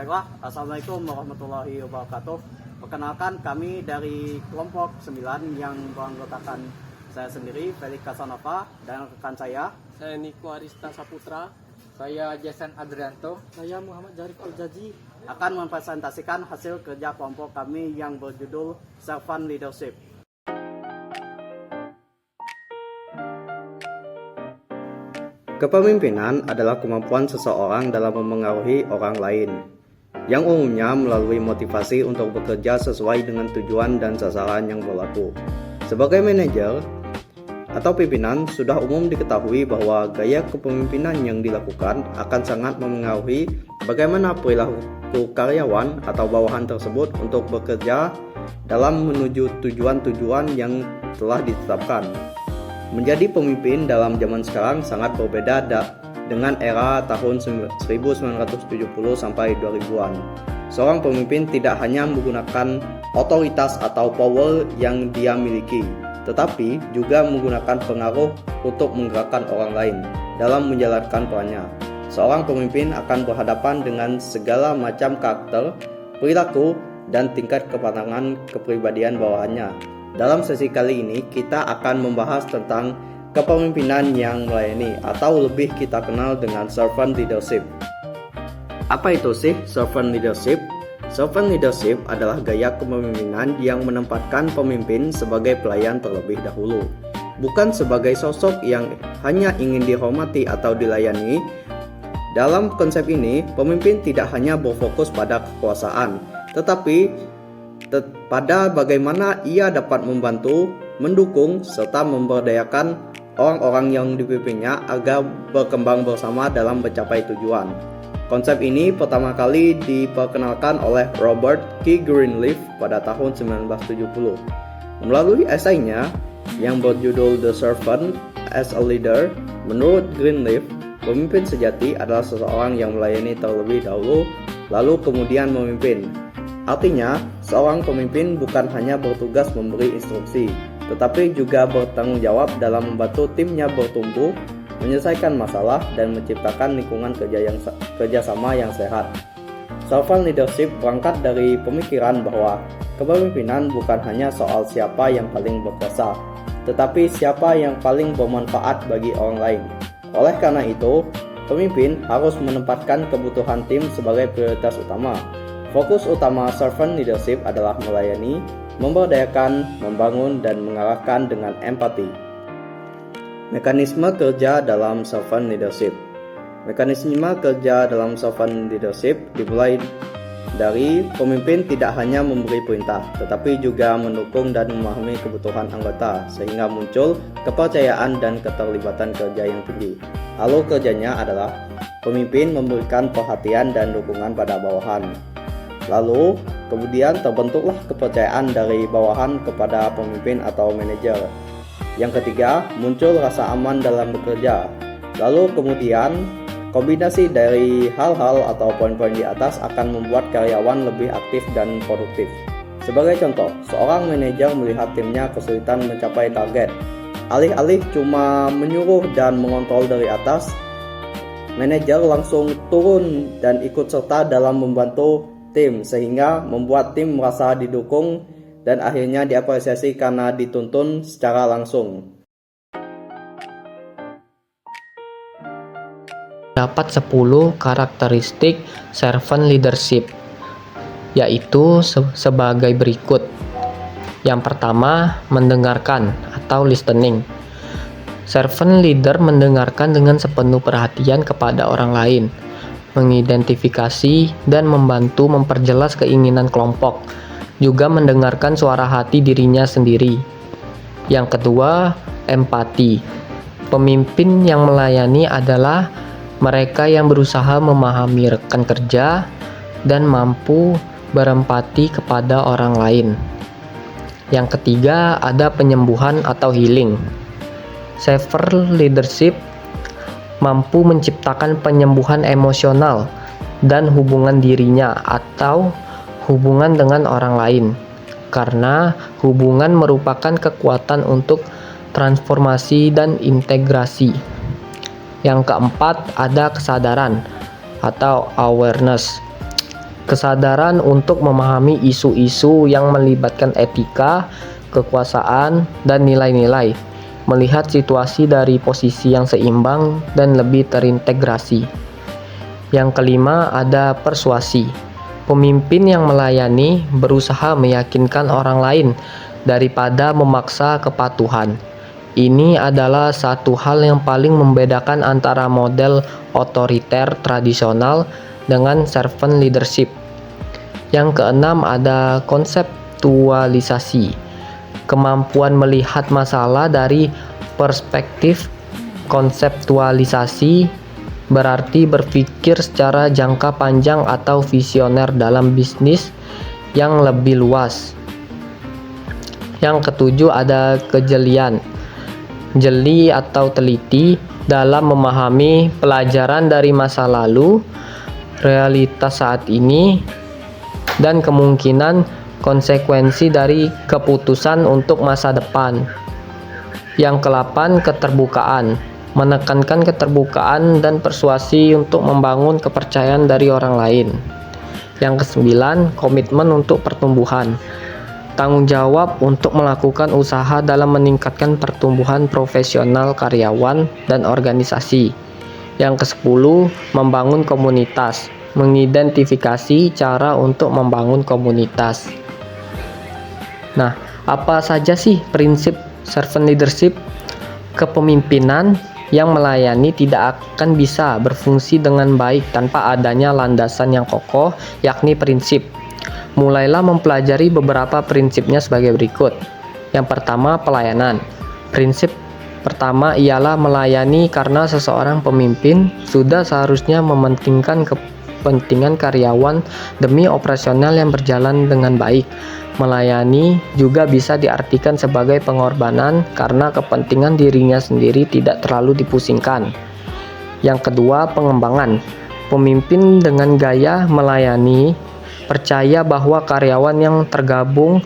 Baiklah, Assalamualaikum warahmatullahi wabarakatuh. Perkenalkan, kami dari kelompok 9 yang beranggotakan saya sendiri, Felix Casanova, dan rekan saya Niko Arista Saputra. Saya Jason Adrianto. Saya Muhammad Jarif Al-Jazi. akan mempresentasikan hasil kerja kelompok kami yang berjudul Servant Leadership. Kepemimpinan adalah kemampuan seseorang dalam memengaruhi orang lain, yang umumnya melalui motivasi untuk bekerja sesuai dengan tujuan dan sasaran yang berlaku. Sebagai manajer atau pimpinan, sudah umum diketahui bahwa gaya kepemimpinan yang dilakukan akan sangat memengaruhi bagaimana perilaku karyawan atau bawahan tersebut untuk bekerja dalam menuju tujuan-tujuan yang telah ditetapkan. Menjadi pemimpin dalam zaman sekarang sangat berbeda dengan era tahun 1970 sampai 2000-an. Seorang pemimpin tidak hanya menggunakan otoritas atau power yang dia miliki, tetapi juga menggunakan pengaruh untuk menggerakkan orang lain dalam menjalankan perannya. Seorang pemimpin akan berhadapan dengan segala macam karakter, perilaku, dan tingkat kepatangan kepribadian bawahannya. Dalam sesi kali ini, kita akan membahas tentang kepemimpinan yang melayani, atau lebih kita kenal dengan servant leadership. Apa itu sih servant leadership? Servant leadership adalah gaya kepemimpinan yang menempatkan pemimpin sebagai pelayan terlebih dahulu, bukan sebagai sosok yang hanya ingin dihormati atau dilayani. Dalam konsep ini, pemimpin tidak hanya berfokus pada kekuasaan, tetapi pada bagaimana ia dapat membantu, mendukung, serta memberdayakan orang-orang yang dipimpinnya agar berkembang bersama dalam mencapai tujuan. Konsep ini pertama kali diperkenalkan oleh Robert K. Greenleaf pada tahun 1970. Melalui esainya yang berjudul The Servant as a Leader, menurut Greenleaf, pemimpin sejati adalah seseorang yang melayani terlebih dahulu, lalu kemudian memimpin. Artinya, seorang pemimpin bukan hanya bertugas memberi instruksi, tetapi juga bertanggung jawab dalam membantu timnya bertumbuh, menyelesaikan masalah, dan menciptakan lingkungan kerjasama yang sehat. Servant leadership berangkat dari pemikiran bahwa kepemimpinan bukan hanya soal siapa yang paling berkuasa, tetapi siapa yang paling bermanfaat bagi orang lain. Oleh karena itu, pemimpin harus menempatkan kebutuhan tim sebagai prioritas utama. Fokus utama servant leadership adalah melayani, memberdayakan, membangun, dan mengarahkan dengan empati. Mekanisme kerja dalam servant leadership. Mekanisme kerja dalam servant leadership dimulai dari pemimpin tidak hanya memberi perintah, tetapi juga mendukung dan memahami kebutuhan anggota, sehingga muncul kepercayaan dan keterlibatan kerja yang tinggi. Alur kerjanya adalah pemimpin memberikan perhatian dan dukungan pada bawahan. Lalu, kemudian terbentuklah kepercayaan dari bawahan kepada pemimpin atau manajer. Yang ketiga, muncul rasa aman dalam bekerja. Lalu kemudian, kombinasi dari hal-hal atau poin-poin di atas akan membuat karyawan lebih aktif dan produktif. Sebagai contoh, seorang manajer melihat timnya kesulitan mencapai target. Alih-alih cuma menyuruh dan mengontrol dari atas, manajer langsung turun dan ikut serta dalam membantu tim, sehingga membuat tim merasa didukung dan akhirnya diapresiasi karena dituntun secara langsung. Dapat 10 karakteristik servant leadership, yaitu sebagai berikut. Yang pertama, mendengarkan atau listening. Servant leader mendengarkan dengan sepenuh perhatian kepada orang lain, mengidentifikasi dan membantu memperjelas keinginan kelompok, juga mendengarkan suara hati dirinya sendiri. Yang kedua, empati. Pemimpin yang melayani adalah mereka yang berusaha memahami rekan kerja dan mampu berempati kepada orang lain. Yang ketiga, ada penyembuhan atau healing. Servant leadership mampu menciptakan penyembuhan emosional dan hubungan dirinya atau hubungan dengan orang lain, karena hubungan merupakan kekuatan untuk transformasi dan integrasi. Yang keempat, ada kesadaran atau awareness. Kesadaran untuk memahami isu-isu yang melibatkan etika, kekuasaan, dan nilai-nilai. Melihat situasi dari posisi yang seimbang dan lebih terintegrasi. Yang kelima ada persuasi. Pemimpin yang melayani berusaha meyakinkan orang lain daripada memaksa kepatuhan. Ini adalah satu hal yang paling membedakan antara model otoriter tradisional dengan servant leadership. Yang keenam ada konseptualisasi. Kemampuan melihat masalah dari perspektif konseptualisasi berarti berpikir secara jangka panjang atau visioner dalam bisnis yang lebih luas. Yang ketujuh ada kejelian. Jeli atau teliti dalam memahami pelajaran dari masa lalu, realitas saat ini, dan kemungkinan konsekuensi dari keputusan untuk masa depan. Yang ke-8 keterbukaan. Menekankan keterbukaan dan persuasi untuk membangun kepercayaan dari orang lain. Yang ke-9 komitmen untuk pertumbuhan. Tanggung jawab untuk melakukan usaha dalam meningkatkan pertumbuhan profesional karyawan dan organisasi. Yang ke-10 membangun komunitas. Mengidentifikasi cara untuk membangun komunitas. Nah, apa saja sih prinsip servant leadership? Kepemimpinan yang melayani tidak akan bisa berfungsi dengan baik tanpa adanya landasan yang kokoh, yakni prinsip. Mulailah mempelajari beberapa prinsipnya sebagai berikut. Yang pertama, pelayanan. Prinsip pertama ialah melayani karena seseorang pemimpin sudah seharusnya mementingkan kepentingan karyawan demi operasional yang berjalan dengan baik. Melayani juga bisa diartikan sebagai pengorbanan karena kepentingan dirinya sendiri tidak terlalu dipusingkan. Yang kedua, pengembangan. Pemimpin dengan gaya melayani percaya bahwa karyawan yang tergabung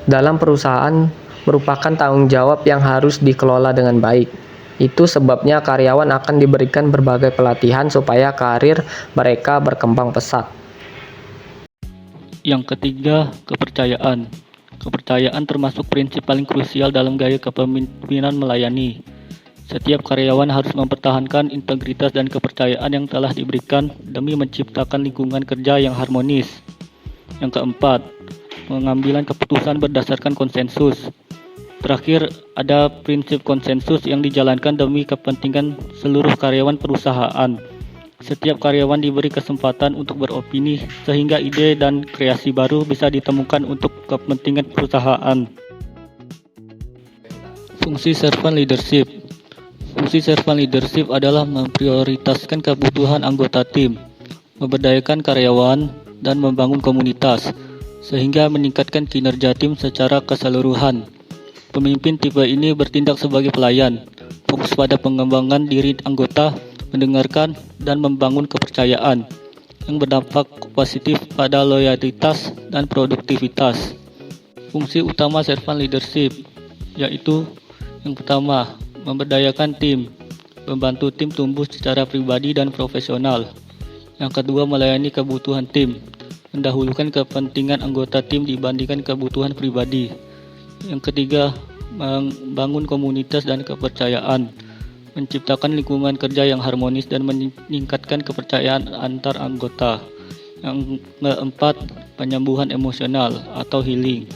dalam perusahaan merupakan tanggung jawab yang harus dikelola dengan baik. Itu sebabnya karyawan akan diberikan berbagai pelatihan supaya karir mereka berkembang pesat. Yang ketiga, kepercayaan. Kepercayaan termasuk prinsip paling krusial dalam gaya kepemimpinan melayani. Setiap karyawan harus mempertahankan integritas dan kepercayaan yang telah diberikan demi menciptakan lingkungan kerja yang harmonis. Yang keempat, pengambilan keputusan berdasarkan konsensus. Terakhir, ada prinsip konsensus yang dijalankan demi kepentingan seluruh karyawan perusahaan. Setiap karyawan diberi kesempatan untuk beropini sehingga ide dan kreasi baru bisa ditemukan untuk kepentingan perusahaan. Fungsi servant leadership. Fungsi servant leadership adalah memprioritaskan kebutuhan anggota tim, memberdayakan karyawan, dan membangun komunitas, sehingga meningkatkan kinerja tim secara keseluruhan. Pemimpin tipe ini bertindak sebagai pelayan, fokus pada pengembangan diri anggota, mendengarkan, dan membangun kepercayaan yang berdampak positif pada loyalitas dan produktivitas. Fungsi utama servant leadership yaitu yang pertama, memberdayakan tim, membantu tim tumbuh secara pribadi dan profesional. Yang kedua, melayani kebutuhan tim, mendahulukan kepentingan anggota tim dibandingkan kebutuhan pribadi. Yang ketiga, membangun komunitas dan kepercayaan, menciptakan lingkungan kerja yang harmonis dan meningkatkan kepercayaan antar anggota. Yang keempat, penyembuhan emosional atau healing,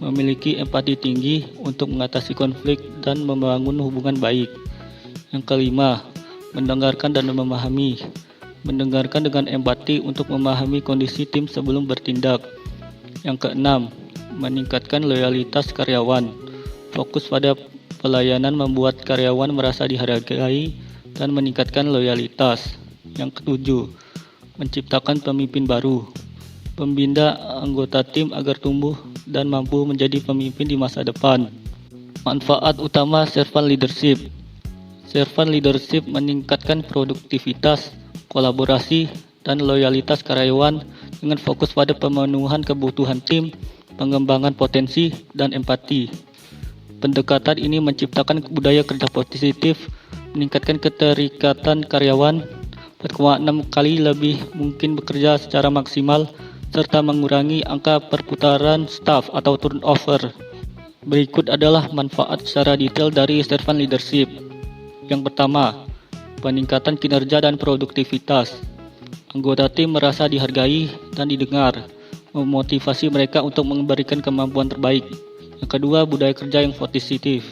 memiliki empati tinggi untuk mengatasi konflik dan membangun hubungan baik. Yang kelima, mendengarkan dan memahami, mendengarkan dengan empati untuk memahami kondisi tim sebelum bertindak. Yang keenam, meningkatkan loyalitas karyawan, fokus pada pelayanan membuat karyawan merasa dihargai dan meningkatkan loyalitas. Yang ketujuh, menciptakan pemimpin baru, membina anggota tim agar tumbuh dan mampu menjadi pemimpin di masa depan. Manfaat utama servant leadership. Servant leadership meningkatkan produktivitas, kolaborasi, dan loyalitas karyawan dengan fokus pada pemenuhan kebutuhan tim, pengembangan potensi, dan empati. Pendekatan ini menciptakan budaya kerja positif, meningkatkan keterikatan karyawan, 4,6 kali lebih mungkin bekerja secara maksimal, serta mengurangi angka perputaran staf atau turnover. Berikut adalah manfaat secara detail dari servant leadership. Yang pertama, peningkatan kinerja dan produktivitas. Anggota tim merasa dihargai dan didengar, memotivasi mereka untuk memberikan kemampuan terbaik. Yang kedua, budaya kerja yang positif.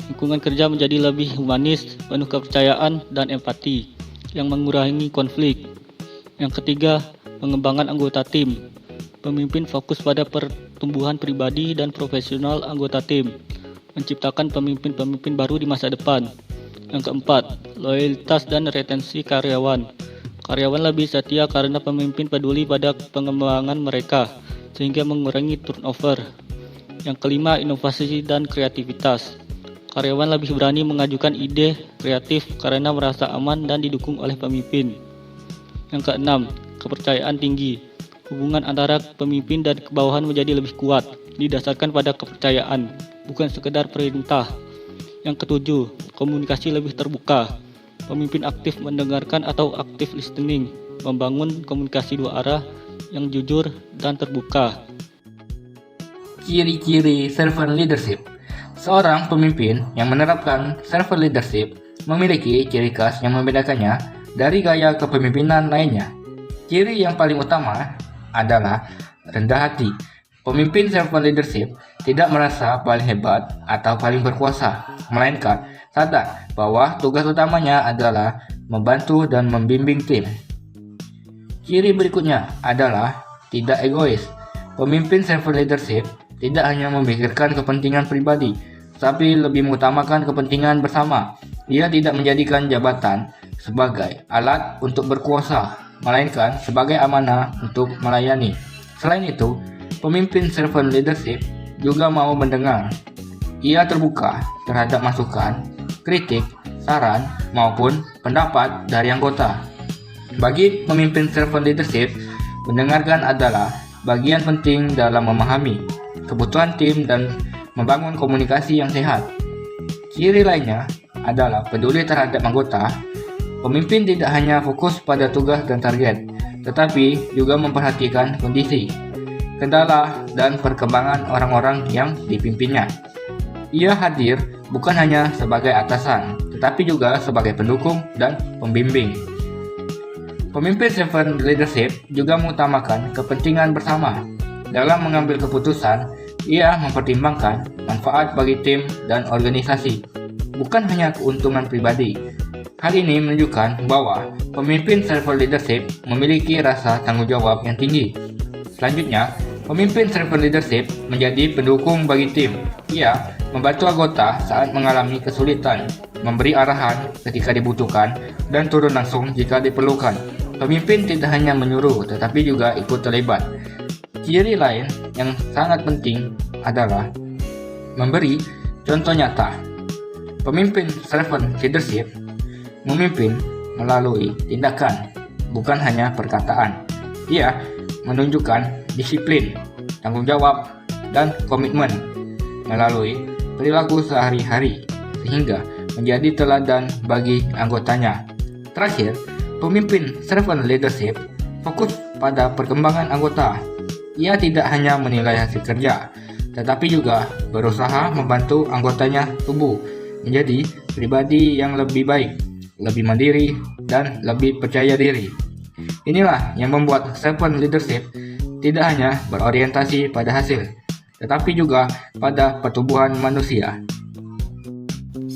Lingkungan kerja menjadi lebih humanis, penuh kepercayaan dan empati, yang mengurangi konflik. Yang ketiga, pengembangan anggota tim. Pemimpin fokus pada pertumbuhan pribadi dan profesional anggota tim, menciptakan pemimpin-pemimpin baru di masa depan. Yang keempat, loyalitas dan retensi karyawan. Karyawan lebih setia karena pemimpin peduli pada pengembangan mereka, sehingga mengurangi turnover. Yang kelima, inovasi dan kreativitas. Karyawan lebih berani mengajukan ide kreatif karena merasa aman dan didukung oleh pemimpin. Yang keenam, kepercayaan tinggi. Hubungan antara pemimpin dan kebawahan menjadi lebih kuat, didasarkan pada kepercayaan, bukan sekedar perintah. Yang ketujuh, komunikasi lebih terbuka. Pemimpin aktif mendengarkan atau active listening, membangun komunikasi dua arah yang jujur dan terbuka. Ciri-ciri servant leadership. Seorang pemimpin yang menerapkan servant leadership memiliki ciri khas yang membedakannya dari gaya kepemimpinan lainnya. Ciri yang paling utama adalah rendah hati. Pemimpin servant leadership tidak merasa paling hebat atau paling berkuasa, melainkan sadar bahwa tugas utamanya adalah membantu dan membimbing tim. Ciri berikutnya adalah tidak egois. Pemimpin servant leadership tidak hanya memikirkan kepentingan pribadi, tapi lebih mengutamakan kepentingan bersama. Ia tidak menjadikan jabatan sebagai alat untuk berkuasa, melainkan sebagai amanah untuk melayani. Selain itu, pemimpin servant leadership juga mau mendengar. Ia terbuka terhadap masukan, kritik, saran, maupun pendapat dari anggota. Bagi pemimpin servant leadership, mendengarkan adalah bagian penting dalam memahami kebutuhan tim dan membangun komunikasi yang sehat. Ciri lainnya adalah peduli terhadap anggota. Pemimpin tidak hanya fokus pada tugas dan target, tetapi juga memperhatikan kondisi, kendala, dan perkembangan orang-orang yang dipimpinnya. Ia hadir bukan hanya sebagai atasan, tetapi juga sebagai pendukung dan pembimbing. Pemimpin servant leadership juga mengutamakan kepentingan bersama. Dalam mengambil keputusan, ia mempertimbangkan manfaat bagi tim dan organisasi, bukan hanya keuntungan pribadi. Hal ini menunjukkan bahwa pemimpin servant leadership memiliki rasa tanggung jawab yang tinggi. Selanjutnya, pemimpin servant leadership menjadi pendukung bagi tim. Ia membantu anggota saat mengalami kesulitan, memberi arahan ketika dibutuhkan, dan turun langsung jika diperlukan. Pemimpin tidak hanya menyuruh, tetapi juga ikut terlibat. Ciri lain yang sangat penting adalah memberi contoh nyata. Pemimpin servant leadership memimpin melalui tindakan, bukan hanya perkataan. Ia menunjukkan disiplin, tanggung jawab, dan komitmen melalui perilaku sehari-hari, sehingga menjadi teladan bagi anggotanya. Terakhir, pemimpin servant leadership fokus pada perkembangan anggota. Ia tidak hanya menilai hasil kerja, tetapi juga berusaha membantu anggotanya tumbuh menjadi pribadi yang lebih baik, lebih mandiri, dan lebih percaya diri. Inilah yang membuat servant leadership tidak hanya berorientasi pada hasil, tetapi juga pada pertumbuhan manusia.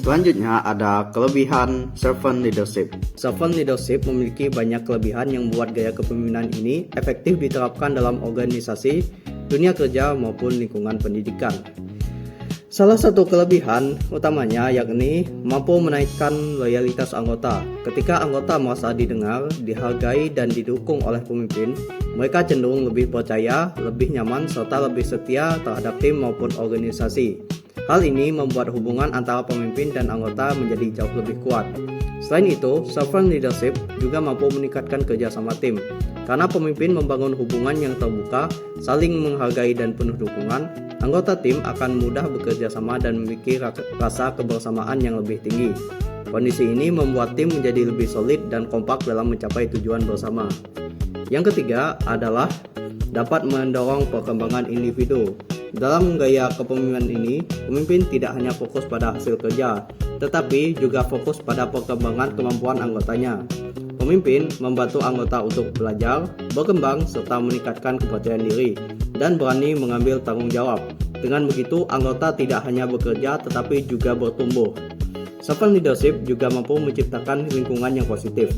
Selanjutnya ada kelebihan servant leadership. Servant leadership memiliki banyak kelebihan yang membuat gaya kepemimpinan ini efektif diterapkan dalam organisasi, dunia kerja maupun lingkungan pendidikan. Salah satu kelebihan utamanya yakni mampu menaikkan loyalitas anggota. Ketika anggota merasa didengar, dihargai, dan didukung oleh pemimpin, mereka cenderung lebih percaya, lebih nyaman, serta lebih setia terhadap tim maupun organisasi. Hal ini membuat hubungan antara pemimpin dan anggota menjadi jauh lebih kuat. Selain itu, servant leadership juga mampu meningkatkan kerjasama tim. Karena pemimpin membangun hubungan yang terbuka, saling menghargai dan penuh dukungan, anggota tim akan mudah bekerja sama dan memiliki rasa kebersamaan yang lebih tinggi. Kondisi ini membuat tim menjadi lebih solid dan kompak dalam mencapai tujuan bersama. Yang ketiga adalah dapat mendorong perkembangan individu. Dalam gaya kepemimpinan ini, pemimpin tidak hanya fokus pada hasil kerja, tetapi juga fokus pada perkembangan kemampuan anggotanya. Pemimpin membantu anggota untuk belajar, berkembang, serta meningkatkan kepercayaan diri, dan berani mengambil tanggung jawab. Dengan begitu, anggota tidak hanya bekerja tetapi juga bertumbuh. Servant leadership juga mampu menciptakan lingkungan yang positif.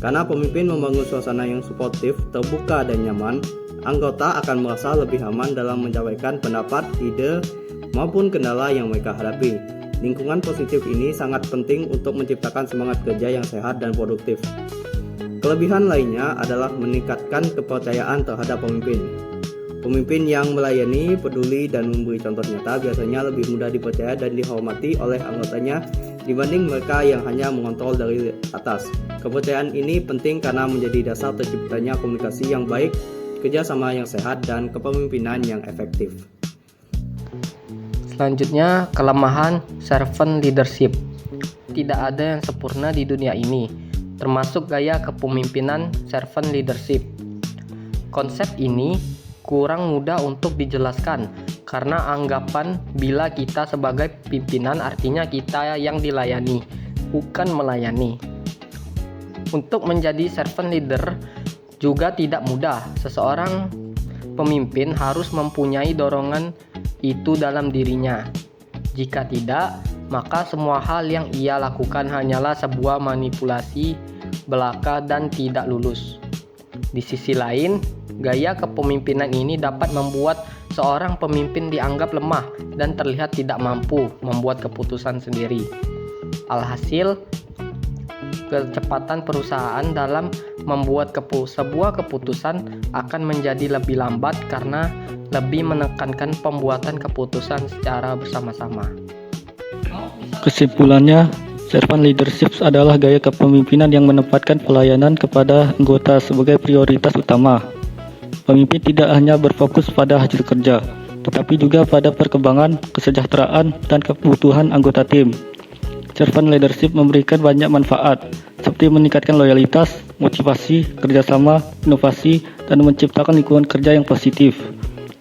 Karena pemimpin membangun suasana yang suportif, terbuka, dan nyaman, anggota akan merasa lebih aman dalam menyampaikan pendapat, ide, maupun kendala yang mereka hadapi. Lingkungan positif ini sangat penting untuk menciptakan semangat kerja yang sehat dan produktif. Kelebihan lainnya adalah meningkatkan kepercayaan terhadap pemimpin. Pemimpin yang melayani, peduli, dan memberi contoh nyata biasanya lebih mudah dipercaya dan dihormati oleh anggotanya dibanding mereka yang hanya mengontrol dari atas. Kepercayaan ini penting karena menjadi dasar terciptanya komunikasi yang baik, kerjasama yang sehat, dan kepemimpinan yang efektif. Selanjutnya, kelemahan servant leadership. Tidak ada yang sempurna di dunia ini, termasuk gaya kepemimpinan servant leadership. Konsep ini kurang mudah untuk dijelaskan karena anggapan bila kita sebagai pimpinan artinya kita yang dilayani, bukan melayani. Untuk menjadi servant leader juga tidak mudah. Seseorang pemimpin harus mempunyai dorongan itu dalam dirinya. Jika tidak, maka semua hal yang ia lakukan hanyalah sebuah manipulasi belaka dan tidak lulus. Di sisi lain, gaya kepemimpinan ini dapat membuat seorang pemimpin dianggap lemah dan terlihat tidak mampu membuat keputusan sendiri. Alhasil, kecepatan perusahaan dalam membuat sebuah keputusan akan menjadi lebih lambat karena lebih menekankan pembuatan keputusan secara bersama-sama. Kesimpulannya, servant leadership adalah gaya kepemimpinan yang menempatkan pelayanan kepada anggota sebagai prioritas utama. Pemimpin tidak hanya berfokus pada hasil kerja, tetapi juga pada perkembangan, kesejahteraan, dan kebutuhan anggota tim. Servant leadership memberikan banyak manfaat, seperti meningkatkan loyalitas, motivasi, kerjasama, inovasi, dan menciptakan lingkungan kerja yang positif.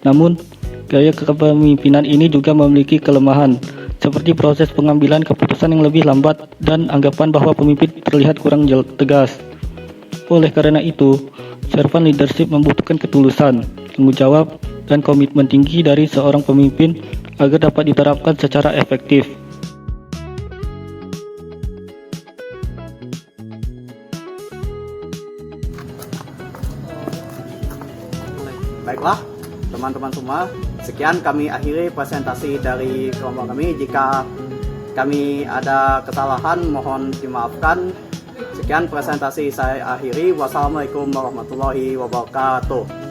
Namun, gaya kepemimpinan ini juga memiliki kelemahan, seperti proses pengambilan keputusan yang lebih lambat dan anggapan bahwa pemimpin terlihat kurang tegas. Oleh karena itu, servant leadership membutuhkan ketulusan, tanggung jawab, dan komitmen tinggi dari seorang pemimpin agar dapat diterapkan secara efektif. Baiklah, teman-teman semua, sekian kami akhiri presentasi dari kelompok kami. Jika kami ada kesalahan, mohon dimaafkan. Sekian presentasi saya akhiri. Wassalamualaikum warahmatullahi wabarakatuh.